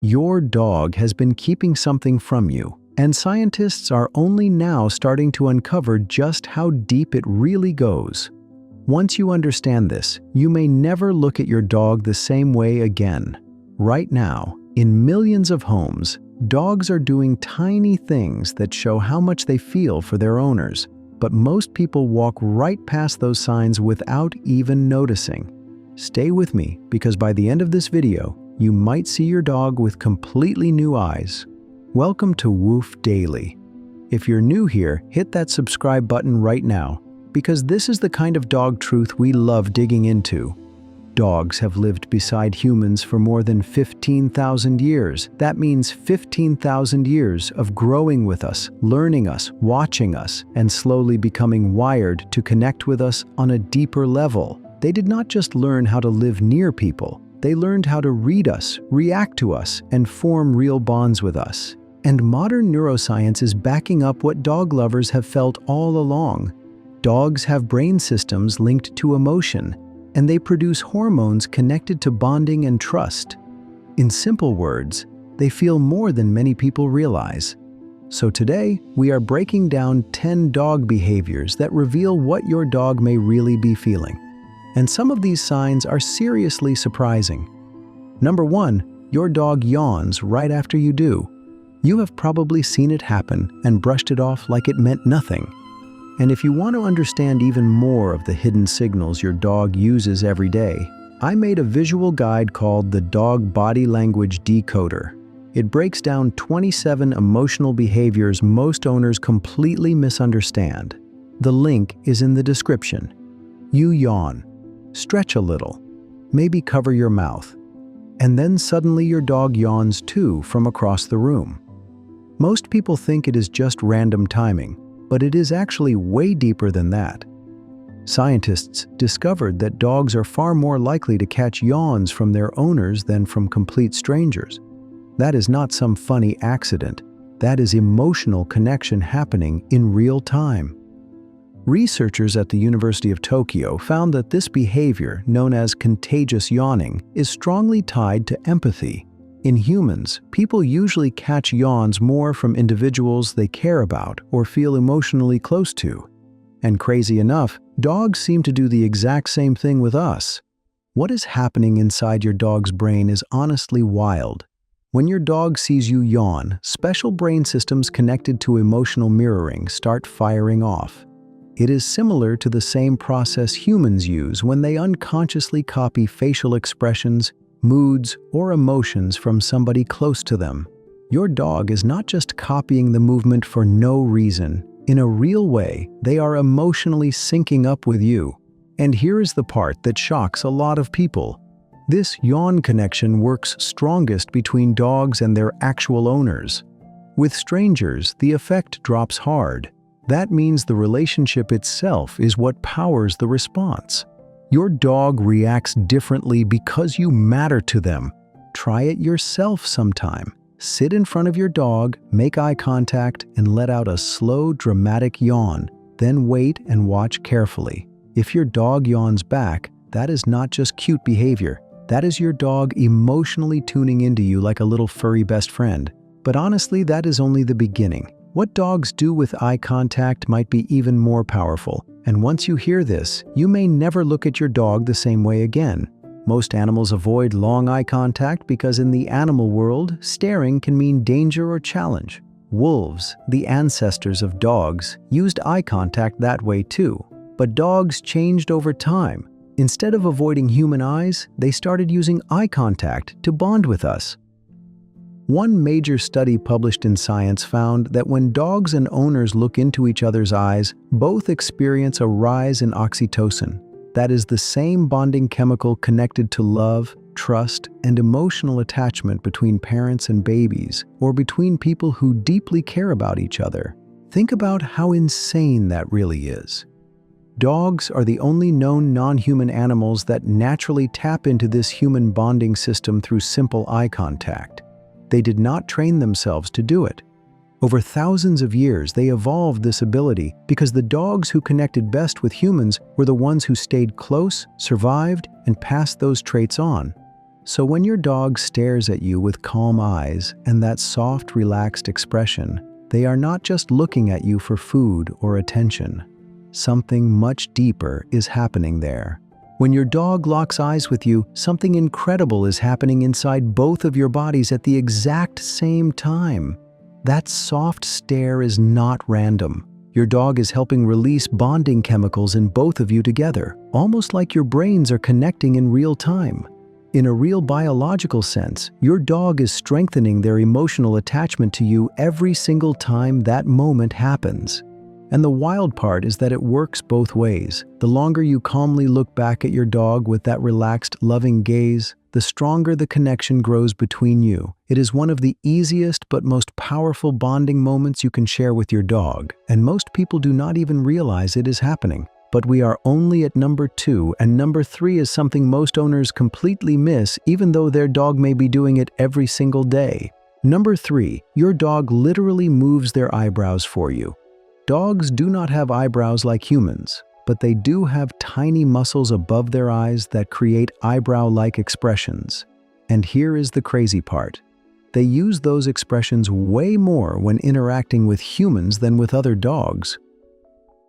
Your dog has been keeping something from you, and scientists are only now starting to uncover just how deep it really goes. Once you understand this, you may never look at your dog the same way again. Right now, in millions of homes, dogs are doing tiny things that show how much they feel for their owners, but most people walk right past those signs without even noticing. Stay with me, because by the end of this video, you might see your dog with completely new eyes. Welcome to WoofDaily. If you're new here, hit that subscribe button right now, because this is the kind of dog truth we love digging into. Dogs have lived beside humans for more than 15,000 years. That means 15,000 years of growing with us, learning us, watching us, and slowly becoming wired to connect with us on a deeper level. They did not just learn how to live near people. They learned how to read us, react to us, and form real bonds with us. And modern neuroscience is backing up what dog lovers have felt all along. Dogs have brain systems linked to emotion, and they produce hormones connected to bonding and trust. In simple words, they feel more than many people realize. So today, we are breaking down 10 dog behaviors that reveal what your dog may really be feeling. And some of these signs are seriously surprising. Number 1, your dog yawns right after you do. You have probably seen it happen and brushed it off like it meant nothing. And if you want to understand even more of the hidden signals your dog uses every day, I made a visual guide called the Dog Body Language Decoder. It breaks down 27 emotional behaviors most owners completely misunderstand. The link is in the description. You yawn. Stretch a little, maybe cover your mouth, and then suddenly your dog yawns too from across the room. Most people think it is just random timing, but it is actually way deeper than that. Scientists discovered that dogs are far more likely to catch yawns from their owners than from complete strangers. That is not some funny accident. That is emotional connection happening in real time. Researchers at the University of Tokyo found that this behavior, known as contagious yawning, is strongly tied to empathy. In humans, people usually catch yawns more from individuals they care about or feel emotionally close to. And crazy enough, dogs seem to do the exact same thing with us. What is happening inside your dog's brain is honestly wild. When your dog sees you yawn, special brain systems connected to emotional mirroring start firing off. It is similar to the same process humans use when they unconsciously copy facial expressions, moods, or emotions from somebody close to them. Your dog is not just copying the movement for no reason. In a real way, they are emotionally syncing up with you. And here is the part that shocks a lot of people. This yawn connection works strongest between dogs and their actual owners. With strangers, the effect drops hard. That means the relationship itself is what powers the response. Your dog reacts differently because you matter to them. Try it yourself sometime. Sit in front of your dog, make eye contact, and let out a slow, dramatic yawn. Then wait and watch carefully. If your dog yawns back, that is not just cute behavior. That is your dog emotionally tuning into you like a little furry best friend. But honestly, that is only the beginning. What dogs do with eye contact might be even more powerful, and once you hear this, you may never look at your dog the same way again. Most animals avoid long eye contact because in the animal world, staring can mean danger or challenge. Wolves, the ancestors of dogs, used eye contact that way too. But dogs changed over time. Instead of avoiding human eyes, they started using eye contact to bond with us. One major study published in Science found that when dogs and owners look into each other's eyes, both experience a rise in oxytocin. That is the same bonding chemical connected to love, trust, and emotional attachment between parents and babies, or between people who deeply care about each other. Think about how insane that really is. Dogs are the only known non-human animals that naturally tap into this human bonding system through simple eye contact. They did not train themselves to do it. Over thousands of years, they evolved this ability because the dogs who connected best with humans were the ones who stayed close, survived, and passed those traits on. So when your dog stares at you with calm eyes and that soft, relaxed expression, they are not just looking at you for food or attention. Something much deeper is happening there. When your dog locks eyes with you, something incredible is happening inside both of your bodies at the exact same time. That soft stare is not random. Your dog is helping release bonding chemicals in both of you together, almost like your brains are connecting in real time. In a real biological sense, your dog is strengthening their emotional attachment to you every single time that moment happens. And the wild part is that it works both ways. The longer you calmly look back at your dog with that relaxed, loving gaze, the stronger the connection grows between you. It is one of the easiest but most powerful bonding moments you can share with your dog, and most people do not even realize it is happening. But we are only at number 2, and number 3 is something most owners completely miss, even though their dog may be doing it every single day. Number 3, your dog literally moves their eyebrows for you. Dogs do not have eyebrows like humans, but they do have tiny muscles above their eyes that create eyebrow-like expressions. And here is the crazy part. They use those expressions way more when interacting with humans than with other dogs.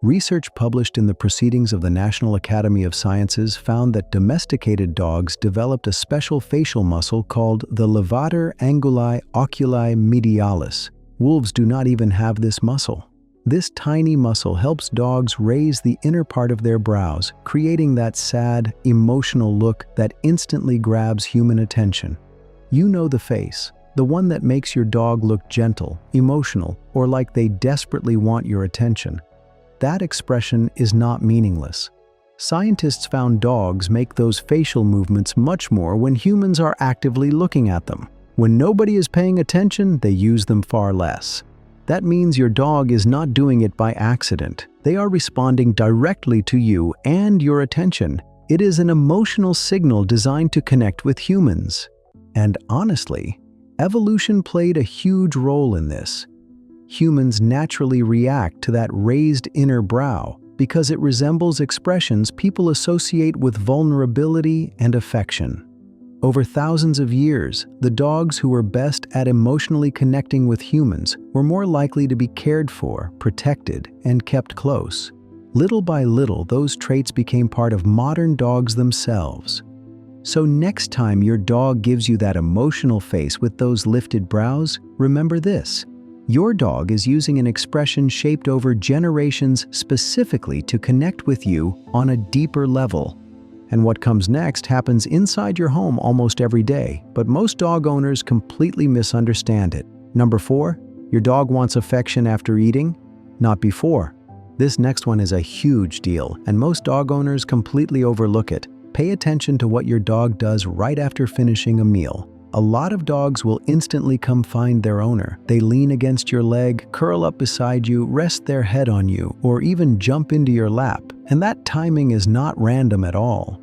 Research published in the Proceedings of the National Academy of Sciences found that domesticated dogs developed a special facial muscle called the levator anguli oculi medialis. Wolves do not even have this muscle. This tiny muscle helps dogs raise the inner part of their brows, creating that sad, emotional look that instantly grabs human attention. You know the face, the one that makes your dog look gentle, emotional, or like they desperately want your attention. That expression is not meaningless. Scientists found dogs make those facial movements much more when humans are actively looking at them. When nobody is paying attention, they use them far less. That means your dog is not doing it by accident. They are responding directly to you and your attention. It is an emotional signal designed to connect with humans. And honestly, evolution played a huge role in this. Humans naturally react to that raised inner brow because it resembles expressions people associate with vulnerability and affection. Over thousands of years, the dogs who were best at emotionally connecting with humans were more likely to be cared for, protected, and kept close. Little by little, those traits became part of modern dogs themselves. So next time your dog gives you that emotional face with those lifted brows, remember this. Your dog is using an expression shaped over generations specifically to connect with you on a deeper level. And what comes next happens inside your home almost every day, but most dog owners completely misunderstand it. Number 4, your dog wants affection after eating? Not before. This next one is a huge deal, and most dog owners completely overlook it. Pay attention to what your dog does right after finishing a meal. A lot of dogs will instantly come find their owner. They lean against your leg, curl up beside you, rest their head on you, or even jump into your lap. And that timing is not random at all.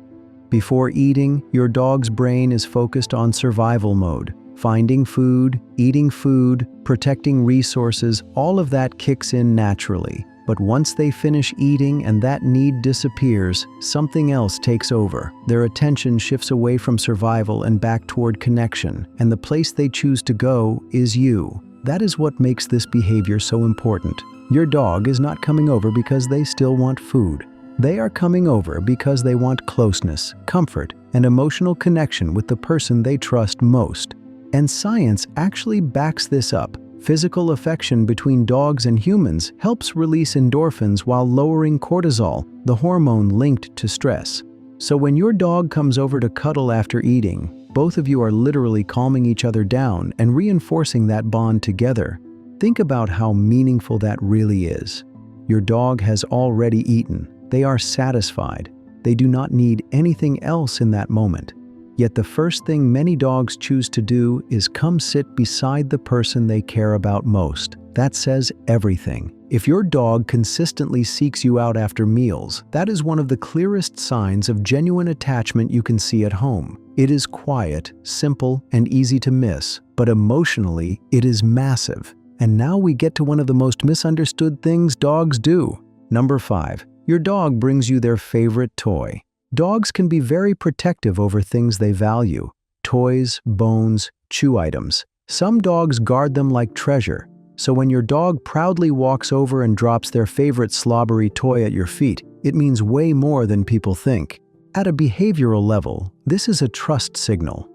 Before eating, your dog's brain is focused on survival mode. Finding food, eating food, protecting resources, all of that kicks in naturally. But once they finish eating and that need disappears, something else takes over. Their attention shifts away from survival and back toward connection, and the place they choose to go is you. That is what makes this behavior so important. Your dog is not coming over because they still want food. They are coming over because they want closeness, comfort, and emotional connection with the person they trust most. And science actually backs this up. Physical affection between dogs and humans helps release endorphins while lowering cortisol, the hormone linked to stress. So when your dog comes over to cuddle after eating, both of you are literally calming each other down and reinforcing that bond together. Think about how meaningful that really is. Your dog has already eaten. They are satisfied. They do not need anything else in that moment. Yet the first thing many dogs choose to do is come sit beside the person they care about most. That says everything. If your dog consistently seeks you out after meals, that is one of the clearest signs of genuine attachment you can see at home. It is quiet, simple, and easy to miss, but emotionally, it is massive. And now we get to one of the most misunderstood things dogs do. Number 5. Your dog brings you their favorite toy. Dogs can be very protective over things they value. toys, bones, chew items. Some dogs guard them like treasure. So when your dog proudly walks over and drops their favorite slobbery toy at your feet, it means way more than people think. At a behavioral level, this is a trust signal.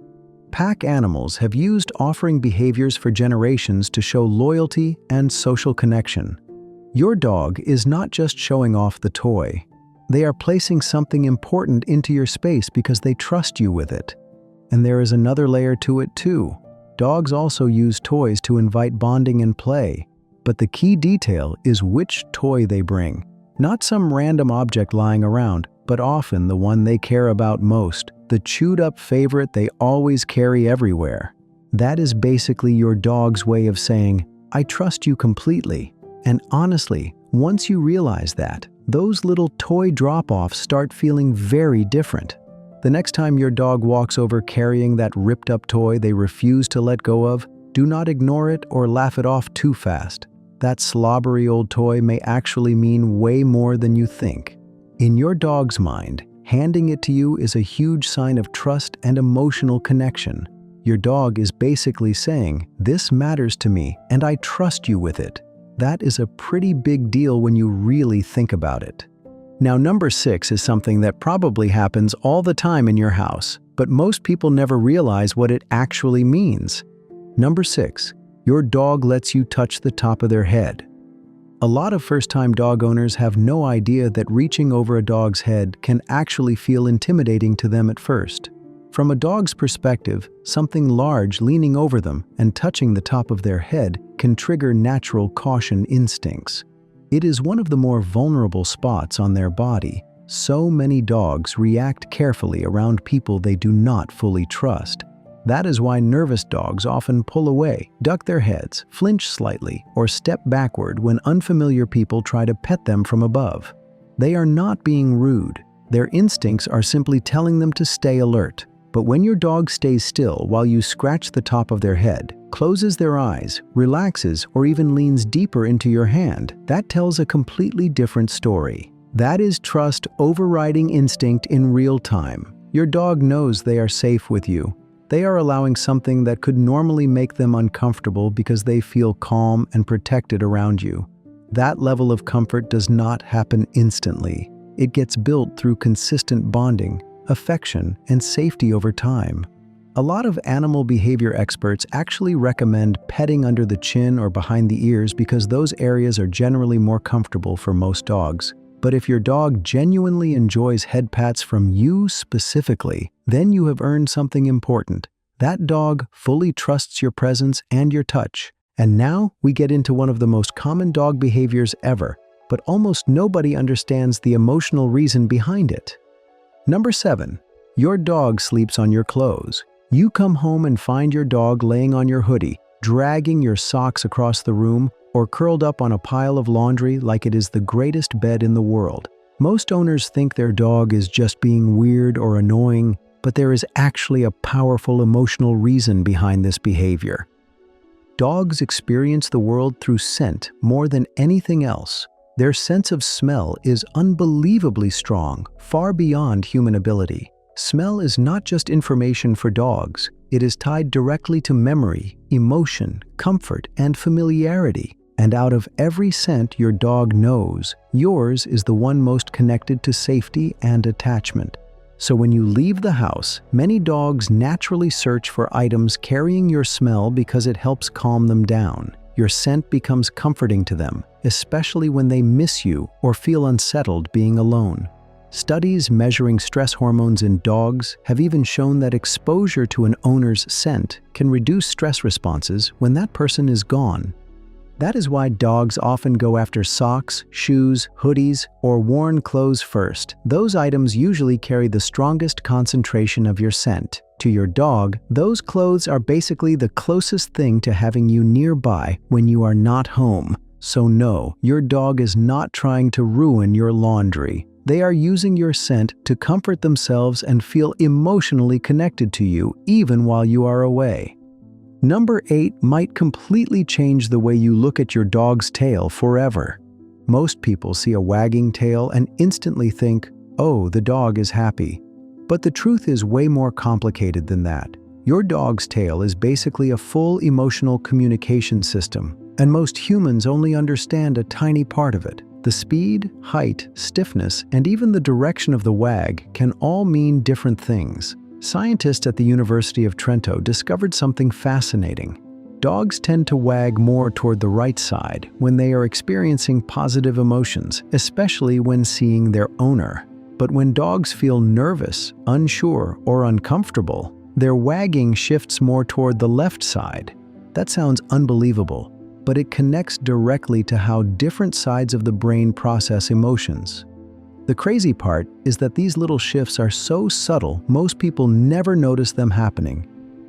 Pack animals have used offering behaviors for generations to show loyalty and social connection. Your dog is not just showing off the toy. They are placing something important into your space because they trust you with it. And there is another layer to it too. Dogs also use toys to invite bonding and play. But the key detail is which toy they bring. Not some random object lying around, but often the one they care about most, the chewed-up favorite they always carry everywhere. That is basically your dog's way of saying, "I trust you completely." And honestly, once you realize that, those little toy drop-offs start feeling very different. The next time your dog walks over carrying that ripped-up toy they refuse to let go of, do not ignore it or laugh it off too fast. That slobbery old toy may actually mean way more than you think. In your dog's mind, handing it to you is a huge sign of trust and emotional connection. Your dog is basically saying, "This matters to me and I trust you with it." That is a pretty big deal when you really think about it. Now, number 6 is something that probably happens all the time in your house, but most people never realize what it actually means. Number 6, your dog lets you touch the top of their head. A lot of first-time dog owners have no idea that reaching over a dog's head can actually feel intimidating to them at first. From a dog's perspective, something large leaning over them and touching the top of their head can trigger natural caution instincts. It is one of the more vulnerable spots on their body. So many dogs react carefully around people they do not fully trust. That is why nervous dogs often pull away, duck their heads, flinch slightly, or step backward when unfamiliar people try to pet them from above. They are not being rude. Their instincts are simply telling them to stay alert. But when your dog stays still while you scratch the top of their head, closes their eyes, relaxes, or even leans deeper into your hand, that tells a completely different story. That is trust overriding instinct in real time. Your dog knows they are safe with you. They are allowing something that could normally make them uncomfortable because they feel calm and protected around you. That level of comfort does not happen instantly. It gets built through consistent bonding, affection, and safety over time. A lot of animal behavior experts actually recommend petting under the chin or behind the ears because those areas are generally more comfortable for most dogs. But if your dog genuinely enjoys head pats from you specifically, then you have earned something important. That dog fully trusts your presence and your touch. And now we get into one of the most common dog behaviors ever, but almost nobody understands the emotional reason behind it. Number 7, your dog sleeps on your clothes. You come home and find your dog laying on your hoodie, dragging your socks across the room, or curled up on a pile of laundry like it is the greatest bed in the world. Most owners think their dog is just being weird or annoying, but there is actually a powerful emotional reason behind this behavior. Dogs experience the world through scent more than anything else. Their sense of smell is unbelievably strong, far beyond human ability. Smell is not just information for dogs. It is tied directly to memory, emotion, comfort, and familiarity. And out of every scent your dog knows, yours is the one most connected to safety and attachment. So when you leave the house, many dogs naturally search for items carrying your smell because it helps calm them down. Your scent becomes comforting to them, especially when they miss you or feel unsettled being alone. Studies measuring stress hormones in dogs have even shown that exposure to an owner's scent can reduce stress responses when that person is gone. That is why dogs often go after socks, shoes, hoodies, or worn clothes first. Those items usually carry the strongest concentration of your scent. To your dog, those clothes are basically the closest thing to having you nearby when you are not home. So no, your dog is not trying to ruin your laundry. They are using your scent to comfort themselves and feel emotionally connected to you even while you are away. Number 8 might completely change the way you look at your dog's tail forever. Most people see a wagging tail and instantly think, "Oh, the dog is happy." But the truth is way more complicated than that. Your dog's tail is basically a full emotional communication system, and most humans only understand a tiny part of it. The speed, height, stiffness, and even the direction of the wag can all mean different things. Scientists at the University of Trento discovered something fascinating. Dogs tend to wag more toward the right side when they are experiencing positive emotions, especially when seeing their owner. But when dogs feel nervous, unsure, or uncomfortable, their wagging shifts more toward the left side. That sounds unbelievable, but it connects directly to how different sides of the brain process emotions. The crazy part is that these little shifts are so subtle, most people never notice them happening.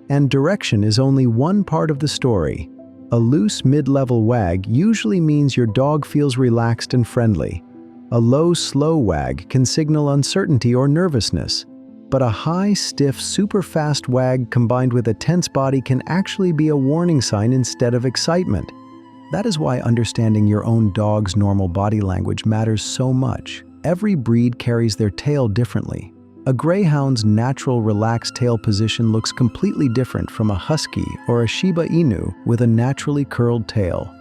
And direction is only one part of the story. A loose mid-level wag usually means your dog feels relaxed and friendly. A low, slow wag can signal uncertainty or nervousness. But a high, stiff, super fast wag combined with a tense body can actually be a warning sign instead of excitement. That is why understanding your own dog's normal body language matters so much. Every breed carries their tail differently. A greyhound's natural relaxed tail position looks completely different from a husky or a Shiba Inu with a naturally curled tail.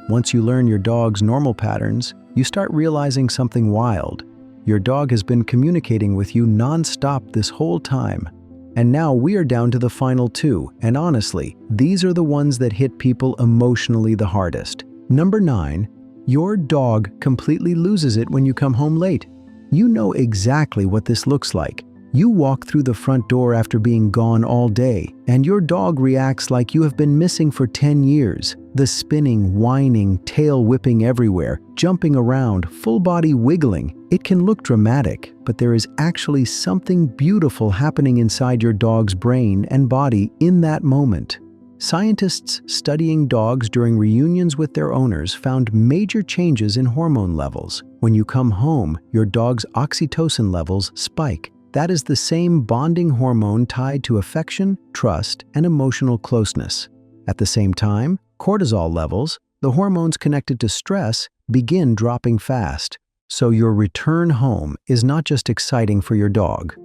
Once you learn your dog's normal patterns, you start realizing something wild. Your dog has been communicating with you non-stop this whole time. And now we are down to the final two, and honestly, these are the ones that hit people emotionally the hardest. Number 9, your dog completely loses it when you come home late. You know exactly what this looks like. You walk through the front door after being gone all day, and your dog reacts like you have been missing for 10 years. The spinning, whining, tail whipping everywhere, jumping around, full body wiggling. It can look dramatic, but there is actually something beautiful happening inside your dog's brain and body in that moment. Scientists studying dogs during reunions with their owners found major changes in hormone levels. When you come home, your dog's oxytocin levels spike. That is the same bonding hormone tied to affection, trust, and emotional closeness. At the same time, cortisol levels, the hormones connected to stress, begin dropping fast. So your return home is not just exciting for your dog.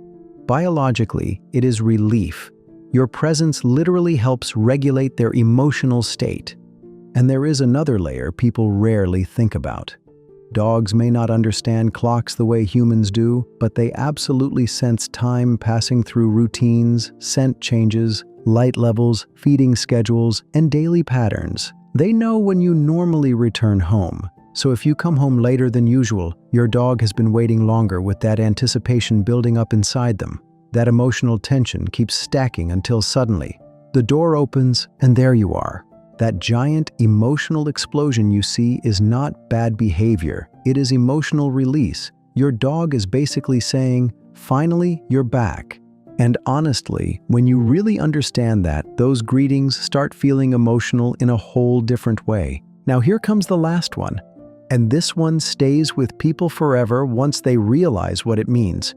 Biologically, it is relief. Your presence literally helps regulate their emotional state. And there is another layer people rarely think about. Dogs may not understand clocks the way humans do, but they absolutely sense time passing through routines, scent changes, light levels, feeding schedules, and daily patterns. They know when you normally return home. So if you come home later than usual, your dog has been waiting longer with that anticipation building up inside them. That emotional tension keeps stacking until suddenly, the door opens and there you are. That giant emotional explosion you see is not bad behavior, it is emotional release. Your dog is basically saying, finally, you're back. And honestly, when you really understand that, those greetings start feeling emotional in a whole different way. Now here comes the last one. And this one stays with people forever once they realize what it means.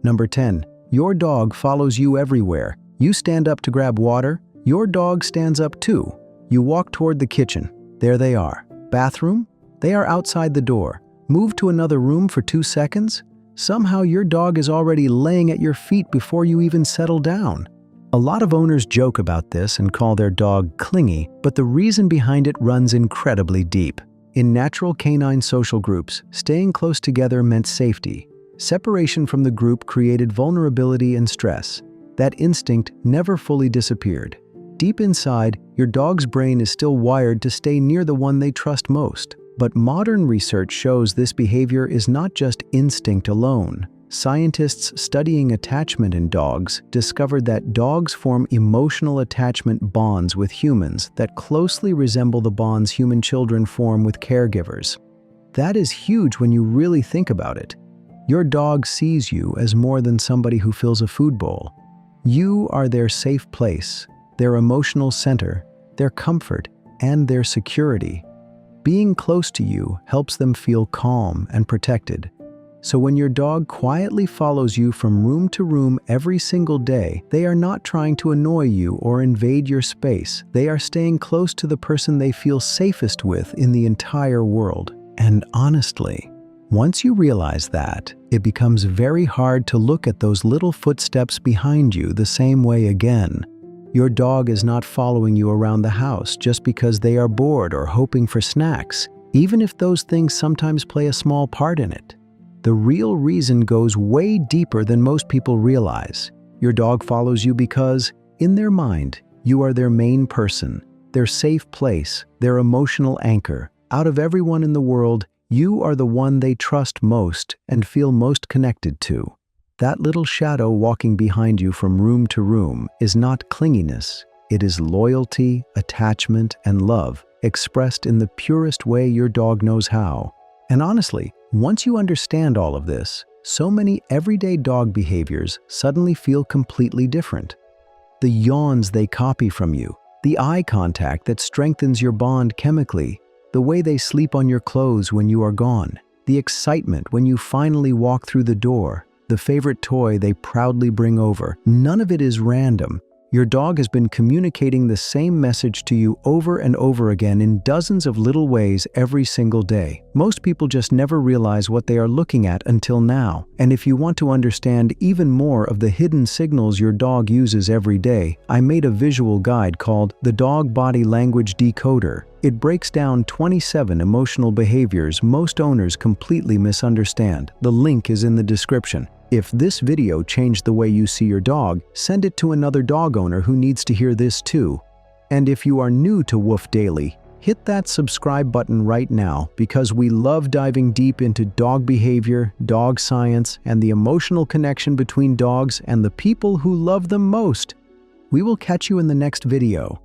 Number 10. Your dog follows you everywhere. You stand up to grab water, your dog stands up too. You walk toward the kitchen. There they are. Bathroom? They are outside the door. Move to another room for 2 seconds? Somehow your dog is already laying at your feet before you even settle down. A lot of owners joke about this and call their dog clingy, but the reason behind it runs incredibly deep. In natural canine social groups, staying close together meant safety. Separation from the group created vulnerability and stress. That instinct never fully disappeared. Deep inside, your dog's brain is still wired to stay near the one they trust most. But modern research shows this behavior is not just instinct alone. Scientists studying attachment in dogs discovered that dogs form emotional attachment bonds with humans that closely resemble the bonds human children form with caregivers. That is huge when you really think about it. Your dog sees you as more than somebody who fills a food bowl. You are their safe place, their emotional center, their comfort, and their security. Being close to you helps them feel calm and protected. So when your dog quietly follows you from room to room every single day, they are not trying to annoy you or invade your space. They are staying close to the person they feel safest with in the entire world. And honestly, once you realize that, it becomes very hard to look at those little footsteps behind you the same way again. Your dog is not following you around the house just because they are bored or hoping for snacks, even if those things sometimes play a small part in it. The real reason goes way deeper than most people realize. Your dog follows you because, in their mind, you are their main person, their safe place, their emotional anchor. Out of everyone in the world, you are the one they trust most and feel most connected to. That little shadow walking behind you from room to room is not clinginess. It is loyalty, attachment, and love, expressed in the purest way your dog knows how. And honestly, once you understand all of this, so many everyday dog behaviors suddenly feel completely different. The yawns they copy from you, the eye contact that strengthens your bond chemically, the way they sleep on your clothes when you are gone, the excitement when you finally walk through the door, the favorite toy they proudly bring over. None of it is random. Your dog has been communicating the same message to you over and over again in dozens of little ways every single day. Most people just never realize what they are looking at until now. And if you want to understand even more of the hidden signals your dog uses every day, I made a visual guide called The Dog Body Language Decoder. It breaks down 27 emotional behaviors most owners completely misunderstand. The link is in the description. If this video changed the way you see your dog, send it to another dog owner who needs to hear this too. And if you are new to WoofDaily, hit that subscribe button right now because we love diving deep into dog behavior, dog science, and the emotional connection between dogs and the people who love them most. We will catch you in the next video.